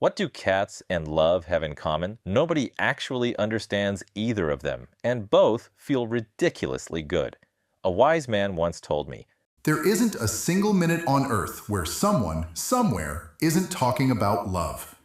What do cats and love have in common? Nobody actually understands either of them, and both feel ridiculously good. A wise man once told me, There isn't a single minute on Earth where someone, somewhere, isn't talking about love.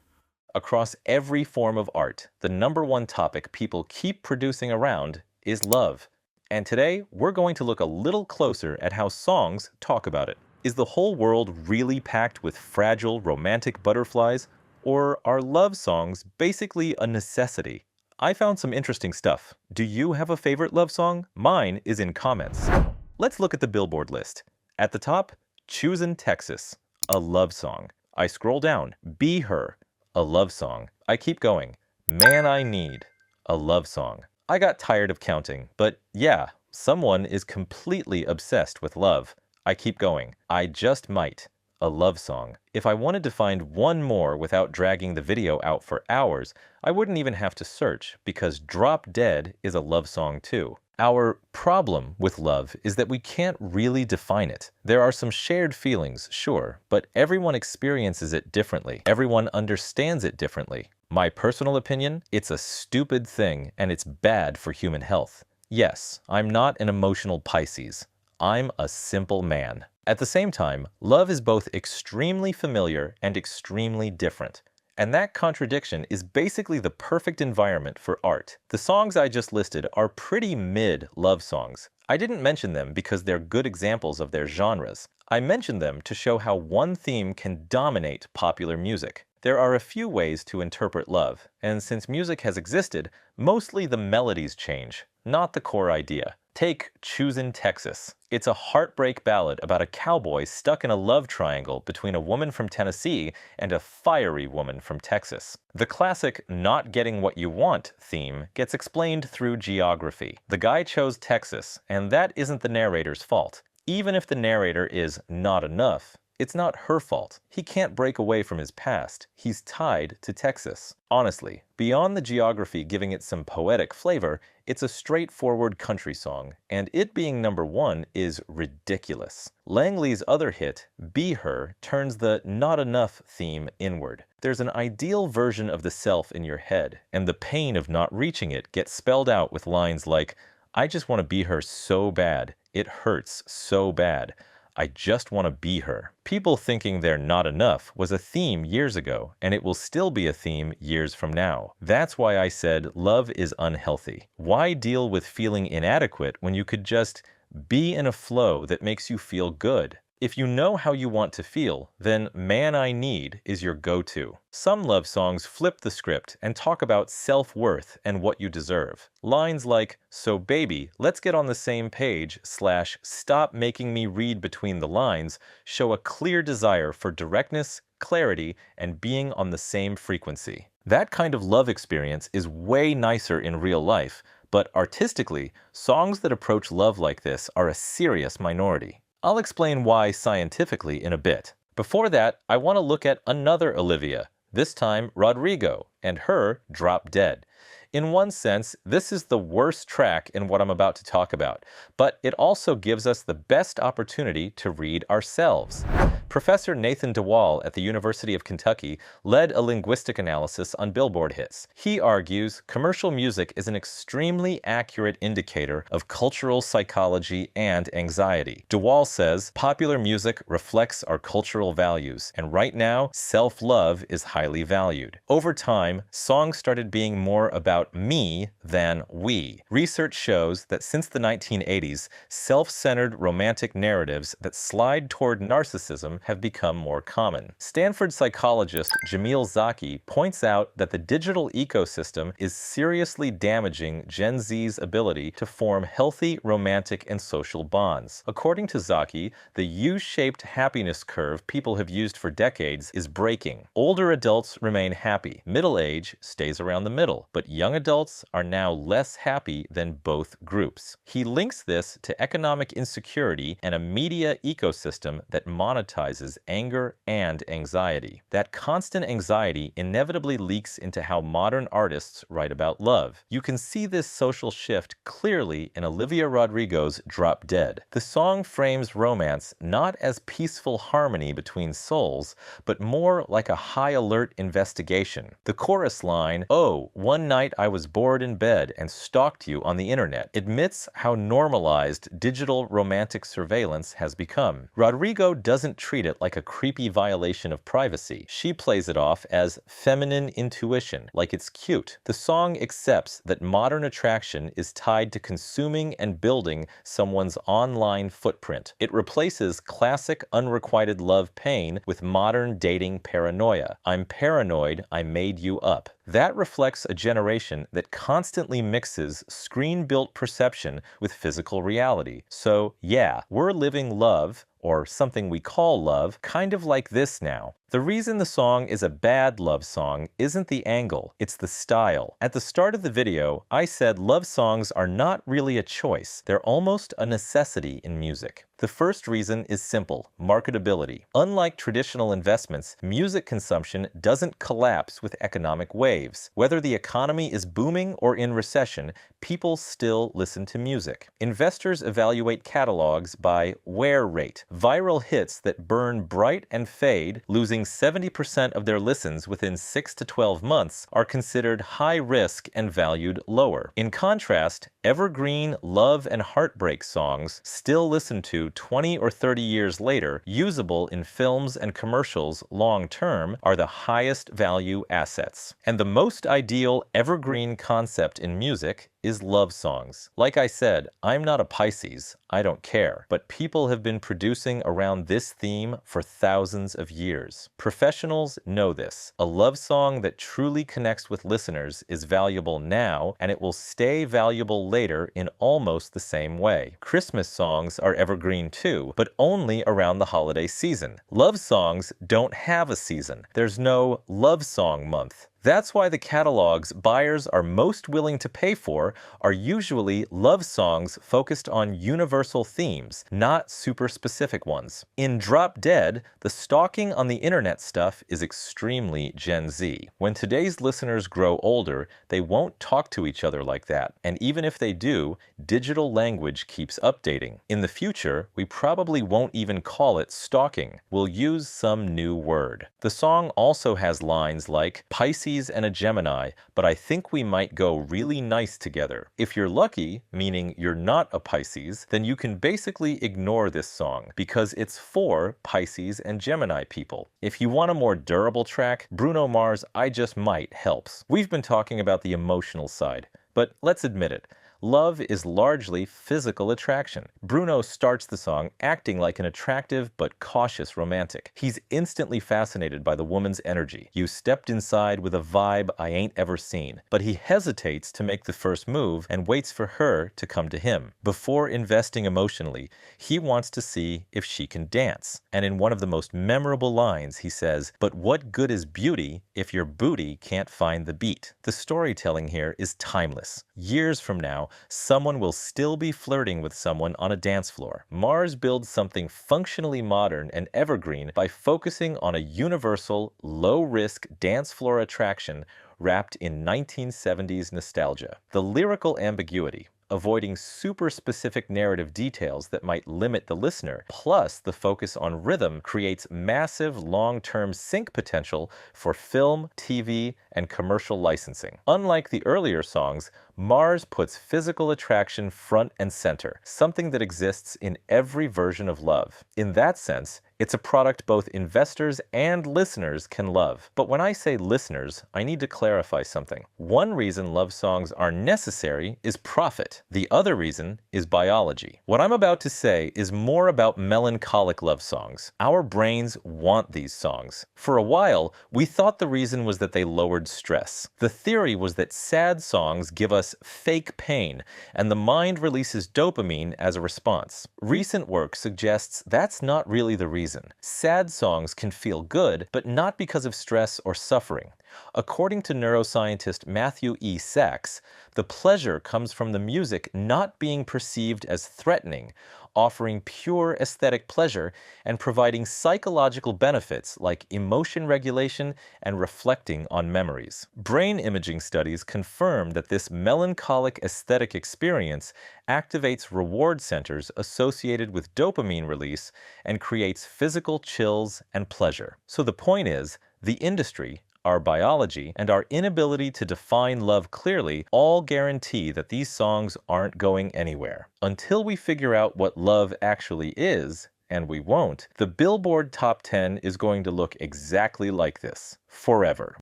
across every form of art, the number one topic people keep producing around is love. And today, we're going to look a little closer at how songs talk about it. Is the whole world really packed with fragile, romantic butterflies? Or are love songs basically a necessity? I found some interesting stuff. Do you have a favorite love song? Mine is in comments. Let's look at the Billboard list. At the top, Choosin' Texas, a love song. I scroll down, Be Her, a love song. I keep going, Man I Need, a love song. I got tired of counting, but yeah, someone is completely obsessed with love. I keep going, I Just Might, a love song. If I wanted to find one more without dragging the video out for hours, I wouldn't even have to search, because Drop Dead is a love song too. Our problem with love is that we can't really define it. There are some shared feelings, sure, but everyone experiences it differently. Everyone understands it differently. My personal opinion, it's a stupid thing and it's bad for human health. Yes, I'm not an emotional Pisces. I'm a simple man. At the same time, love is both extremely familiar and extremely different. And that contradiction is basically the perfect environment for art. The songs I just listed are pretty mid love songs. I didn't mention them because they're good examples of their genres. I mentioned them to show how one theme can dominate popular music. There are a few ways to interpret love, and since music has existed, mostly the melodies change, not the core idea. Take Choosin' Texas. It's a heartbreak ballad about a cowboy stuck in a love triangle between a woman from Tennessee and a fiery woman from Texas. The classic not getting what you want theme gets explained through geography. The guy chose Texas, and that isn't the narrator's fault. Even if the narrator is not enough, it's not her fault. He can't break away from his past. He's tied to Texas. Honestly, beyond the geography giving it some poetic flavor, it's a straightforward country song, and it being number one is ridiculous. Langley's other hit, Be Her, turns the not enough theme inward. There's an ideal version of the self in your head, and the pain of not reaching it gets spelled out with lines like, I just want to be her so bad. It hurts so bad. I just want to be her. People thinking they're not enough was a theme years ago, and it will still be a theme years from now. That's why I said love is unhealthy. Why deal with feeling inadequate when you could just be in a flow that makes you feel good? If you know how you want to feel, then Man I Need is your go-to. Some love songs flip the script and talk about self-worth and what you deserve. Lines like, so baby, let's get on the same page, / stop making me read between the lines, show a clear desire for directness, clarity, and being on the same frequency. That kind of love experience is way nicer in real life, but artistically, songs that approach love like this are a serious minority. I'll explain why scientifically in a bit. Before that, I want to look at another Olivia, this time Rodrigo, and her Drop Dead. In one sense, this is the worst track in what I'm about to talk about, but it also gives us the best opportunity to read ourselves. Professor Nathan DeWall at the University of Kentucky led a linguistic analysis on Billboard hits. He argues commercial music is an extremely accurate indicator of cultural psychology and anxiety. DeWall says popular music reflects our cultural values, and right now, self-love is highly valued. Over time, songs started being more about me than we. Research shows that since the 1980s, self-centered romantic narratives that slide toward narcissism have become more common. Stanford psychologist Jamil Zaki points out that the digital ecosystem is seriously damaging Gen Z's ability to form healthy romantic and social bonds. According to Zaki, the U-shaped happiness curve people have used for decades is breaking. Older adults remain happy, middle age stays around the middle, but young young adults are now less happy than both groups. He links this to economic insecurity and a media ecosystem that monetizes anger and anxiety. That constant anxiety inevitably leaks into how modern artists write about love. You can see this social shift clearly in Olivia Rodrigo's Drop Dead. The song frames romance not as peaceful harmony between souls, but more like a high-alert investigation. The chorus line, "Oh, one night I was bored in bed and stalked you on the internet," admits how normalized digital romantic surveillance has become. Rodrigo doesn't treat it like a creepy violation of privacy. She plays it off as feminine intuition, like it's cute. The song accepts that modern attraction is tied to consuming and building someone's online footprint. It replaces classic unrequited love pain with modern dating paranoia. "I'm paranoid, I made you up." That reflects a generation that constantly mixes screen-built perception with physical reality. So, yeah, we're living love, or something we call love, kind of like this now. The reason the song is a bad love song isn't the angle, it's the style. At the start of the video, I said love songs are not really a choice, they're almost a necessity in music. The first reason is simple: marketability. Unlike traditional investments, music consumption doesn't collapse with economic waves. Whether the economy is booming or in recession, people still listen to music. Investors evaluate catalogs by wear rate. Viral hits that burn bright and fade, losing 70% of their listens within 6 to 12 months, are considered high risk and valued lower. In contrast, evergreen love and heartbreak songs, still listened to 20 or 30 years later, usable in films and commercials long term, are the highest value assets. And the most ideal evergreen concept in music is love songs. Like I said, I'm not a Pisces, I don't care, but people have been producing around this theme for thousands of years. Professionals know this. A love song that truly connects with listeners is valuable now, and it will stay valuable later in almost the same way. Christmas songs are evergreen too, but only around the holiday season. Love songs don't have a season. There's no love song month. That's why the catalogs buyers are most willing to pay for are usually love songs focused on universal themes, not super specific ones. In Drop Dead, the stalking on the internet stuff is extremely Gen Z. When today's listeners grow older, they won't talk to each other like that, and even if they do, digital language keeps updating. In the future, we probably won't even call it stalking. We'll use some new word. The song also has lines like, "Pisces and a Gemini, but I think we might go really nice together." If you're lucky, meaning you're not a Pisces, then you can basically ignore this song because it's for Pisces and Gemini people. If you want a more durable track, Bruno Mars' "I Just Might" helps. We've been talking about the emotional side, but let's admit it. Love is largely physical attraction. Bruno starts the song acting like an attractive but cautious romantic. He's instantly fascinated by the woman's energy. "You stepped inside with a vibe I ain't ever seen." But he hesitates to make the first move and waits for her to come to him. Before investing emotionally, he wants to see if she can dance. And in one of the most memorable lines, he says, "But what good is beauty if your booty can't find the beat?" The storytelling here is timeless. Years from now, someone will still be flirting with someone on a dance floor. Mars builds something functionally modern and evergreen by focusing on a universal, low-risk dance floor attraction wrapped in 1970s nostalgia. The lyrical ambiguity, avoiding super specific narrative details that might limit the listener, plus the focus on rhythm, creates massive long-term sync potential for film, TV, and commercial licensing. Unlike the earlier songs, Mars puts physical attraction front and center, something that exists in every version of love. In that sense, it's a product both investors and listeners can love. But when I say listeners, I need to clarify something. One reason love songs are necessary is profit. The other reason is biology. What I'm about to say is more about melancholic love songs. Our brains want these songs. For a while, we thought the reason was that they lowered stress. The theory was that sad songs give us fake pain, and the mind releases dopamine as a response. Recent work suggests that's not really the reason. reason. Sad songs can feel good, but not because of stress or suffering. According to neuroscientist Matthew E. Sachs, the pleasure comes from the music not being perceived as threatening, offering pure aesthetic pleasure and providing psychological benefits like emotion regulation and reflecting on memories. Brain imaging studies confirm that this melancholic aesthetic experience activates reward centers associated with dopamine release and creates physical chills and pleasure. So the point is, the industry, our biology, and our inability to define love clearly all guarantee that these songs aren't going anywhere. Until we figure out what love actually is, and we won't, the Billboard Top 10 is going to look exactly like this, forever.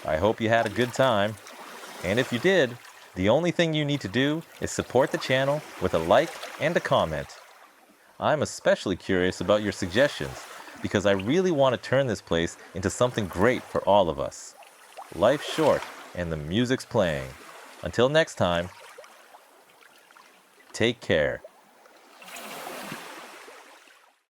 I hope you had a good time. And if you did, the only thing you need to do is support the channel with a like and a comment. I'm especially curious about your suggestions, because I really want to turn this place into something great for all of us. Life's short, and the music's playing. Until next time, take care.